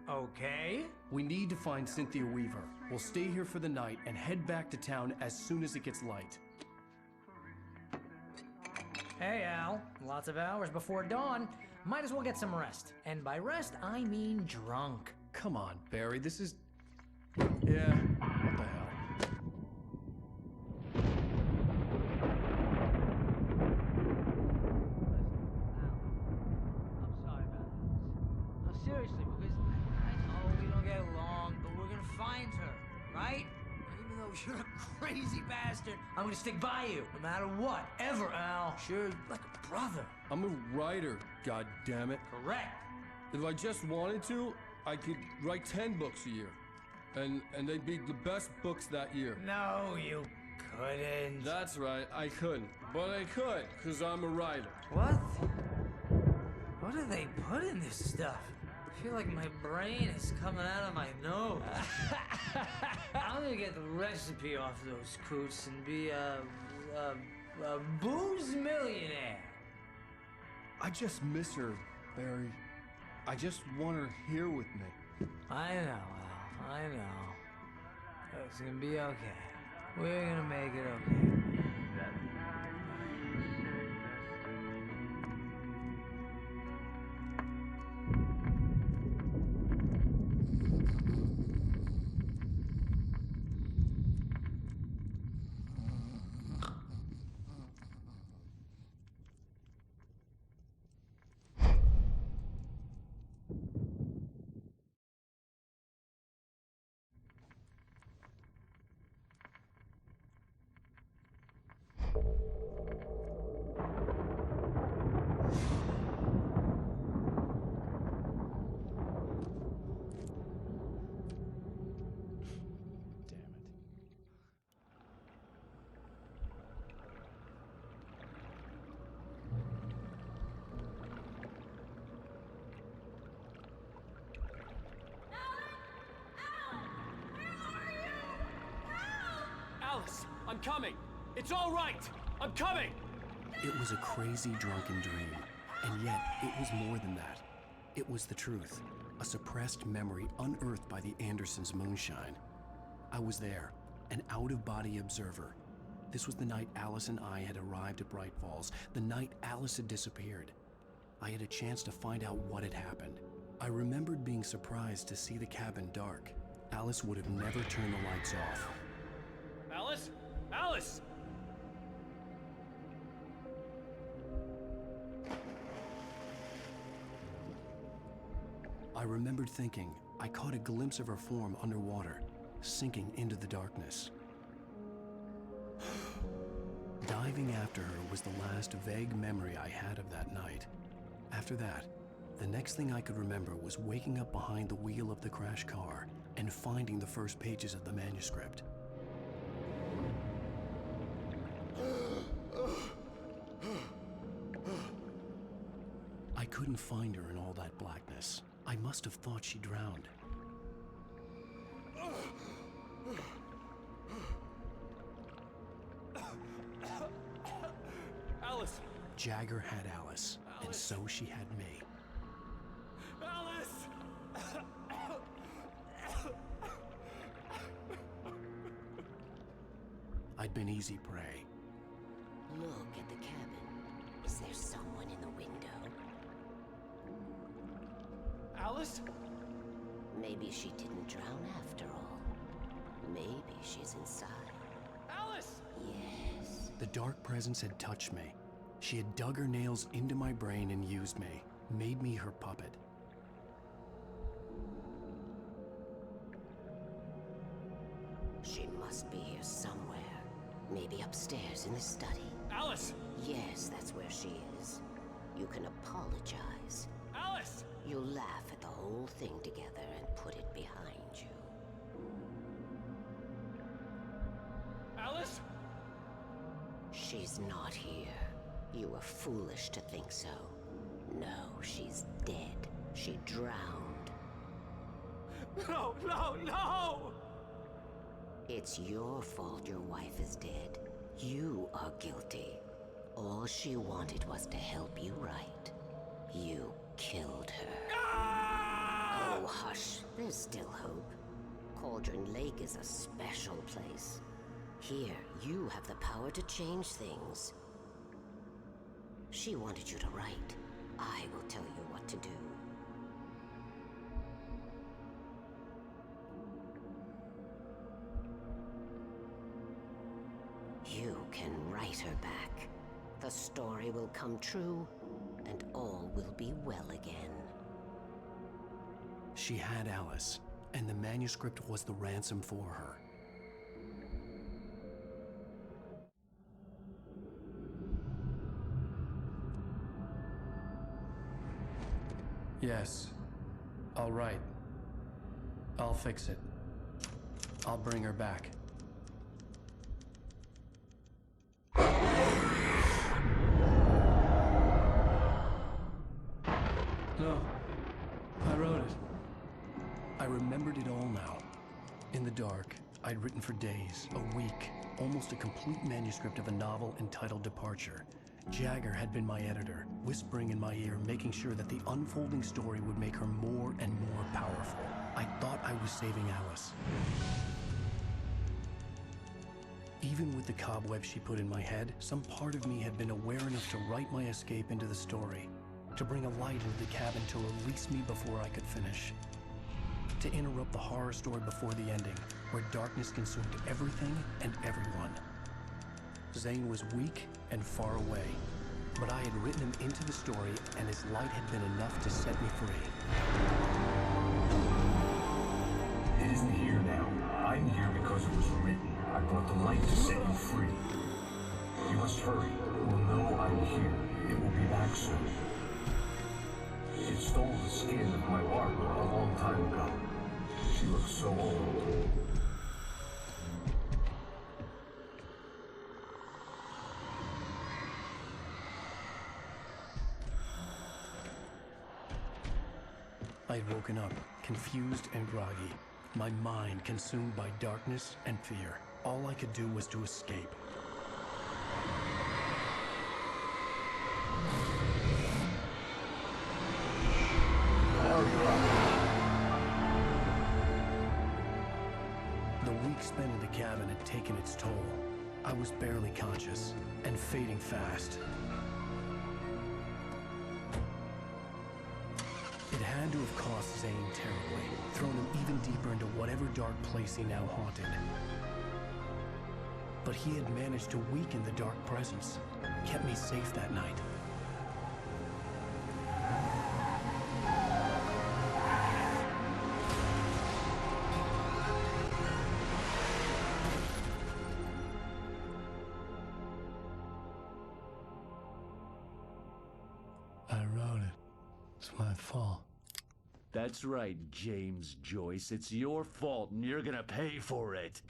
Okay. We need to find Cynthia Weaver. We'll stay here for the night and head back to town as soon as it gets light. Hey, Al. Lots of hours before dawn. Might as well get some rest. And by rest, I mean drunk. Come on, Barry, this is... Yeah, what the hell? I'm sorry about this. No, seriously, because I know we don't get along, but we're gonna find her, right? Even though you're a crazy bastard, I'm gonna stick by you, no matter what, ever, Al. Sure, like a brother. I'm a writer, goddammit. Correct. If I just wanted to, I could write 10 books a year. And they'd be the best books that year. No, you couldn't. That's right, I couldn't. But I could, because I'm a writer. What? What do they put in this stuff? I feel like my brain is coming out of my nose. I'm gonna get the recipe off those coots and be a booze millionaire. I just miss her, Barry. I just want her here with me. I know, Al. I know. It's gonna be okay. We're gonna make it okay. Alice, I'm coming. It's all right. I'm coming. It was a crazy drunken dream, and yet it was more than that. It was the truth, a suppressed memory unearthed by the Andersons' moonshine. I was there, an out-of-body observer. This was the night Alice and I had arrived at Bright Falls, the night Alice had disappeared. I had a chance to find out what had happened. I remembered being surprised to see the cabin dark. Alice would have never turned the lights off. Alice? Alice! I remembered thinking I caught a glimpse of her form underwater, sinking into the darkness. Diving after her was the last vague memory I had of that night. After that, the next thing I could remember was waking up behind the wheel of the crash car and finding the first pages of the manuscript. I couldn't find her in all that blackness. I must have thought she drowned. Alice! Jagger had Alice, and so she had me. Alice! I'd been easy prey. Look at the cabin. Is there someone in the window? Alice? Maybe she didn't drown after all. Maybe she's inside. Alice! Yes. The dark presence had touched me. She had dug her nails into my brain and used me, made me her puppet. She must be here somewhere. Maybe upstairs in the study. Alice! Yes, that's where she is. You can apologize. Alice! You'll laugh at the whole thing together and put it behind you. Alice? She's not here. You were foolish to think so. No, she's dead. She drowned. No, no, no! It's your fault your wife is dead. You are guilty. All she wanted was to help you right. You killed her. Oh, hush. There's still hope. Cauldron Lake is a special place. Here, you have the power to change things. She wanted you to write. I will tell you what to do. You can write her back. The story will come true, and all will be well again. She had Alice, and the manuscript was the ransom for her. Yes. All right. I'll fix it. I'll bring her back. No. I wrote it. I remembered it all now. In the dark, I'd written for days, a week, almost a complete manuscript of a novel entitled Departure. Jagger had been my editor, whispering in my ear, making sure that the unfolding story would make her more and more powerful. I thought I was saving Alice. Even with the cobweb she put in my head, some part of me had been aware enough to write my escape into the story, to bring a light into the cabin to release me before I could finish, to interrupt the horror story before the ending, where darkness consumed everything and everyone. Zane was weak and far away, but I had written him into the story, and his light had been enough to set me free. It isn't here now. I'm here because it was written. I brought the light to set you free. You must hurry. We'll know I'm here. It will be back soon. It stole the skin of my art a long time ago. She looks so old. I had woken up, confused and groggy, my mind consumed by darkness and fear. All I could do was to escape. The week spent in the cabin had taken its toll. I was barely conscious and fading fast. It had to have cost Zane terribly, thrown him even deeper into whatever dark place he now haunted. But he had managed to weaken the dark presence, kept me safe that night. I wrote it. It's my fault. That's right, James Joyce. It's your fault, and you're gonna pay for it.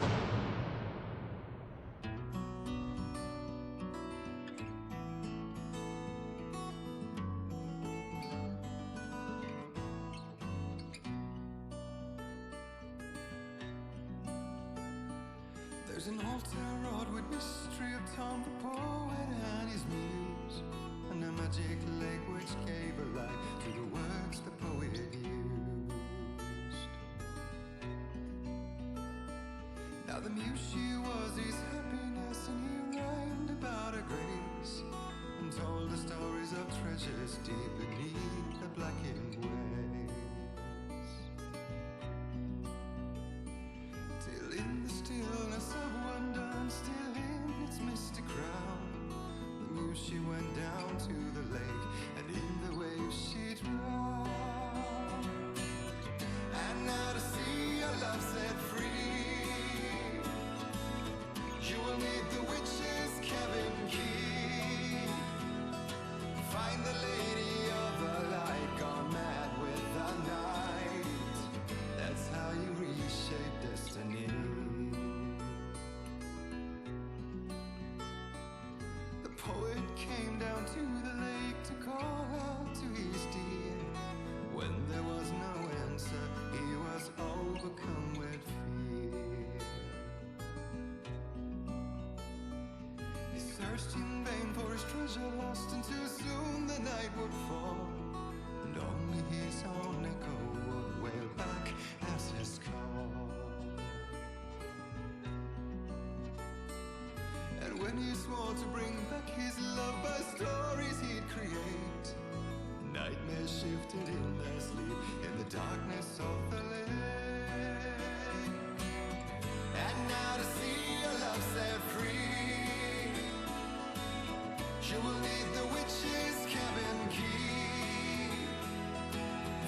There's an altar wrought with mystery of Tom the poet and his muse, and a magic lake which gave a light to the words the poet used. Now the muse she was his happiness, and he rhymed about her grace, and told the stories of treasures deep beneath the blackened waves. Till in the stillness of wonder, and still in its mystic crown, the muse she went down to the lake, and in the waves she drowned. And now to see your love set free, you will need the witch's cabin key. Find the lady of the light, gone mad with the night. That's how you reshape destiny. The poet came down to the lake to call out to his dear. When there was no answer, he was overcome with fear. He searched in vain for his treasure lost, until soon the night would fall, and only his own echo would wail back as his call. And when he swore to bring back his love by stories he'd create, nightmares shifted in their sleep in the darkness of the lake. And now to see your love set free, you will need the witch's cabin key.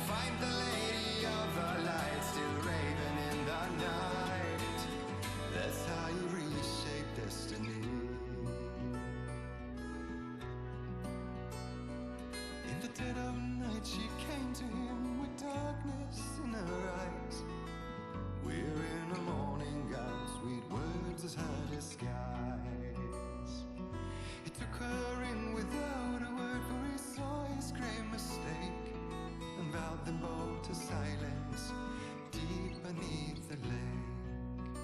Find the lady of the light, still raving in the night. That's how you reshape destiny. In the dead of night she came to him with darkness in her eyes. We're in a morning gown, sweet words as her disguise. He took her in without a word, for he saw his grave mistake, and vowed them both to silence deep beneath the lake.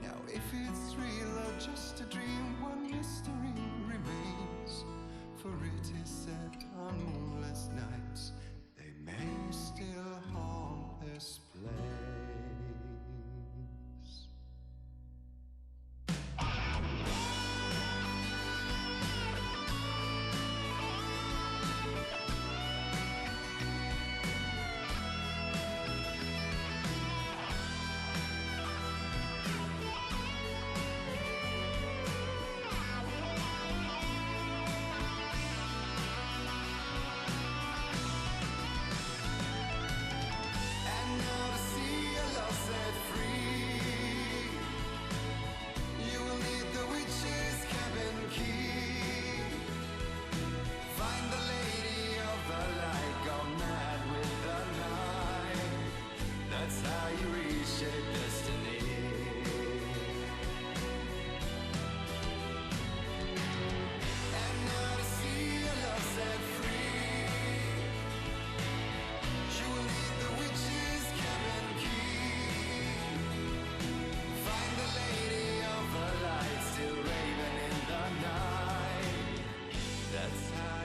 Now if it's real or just a dream, one mystery remains, for it is said on moonless nights they may still haunt this place. And now to see your love set free, you will need the witch's cabin key. Find the lady of the light, gone mad with the night. That's how you reshape destiny. And now to see your love set free, you will need the witch's cabin key. Find the lady of the light, still raving in the night. That's how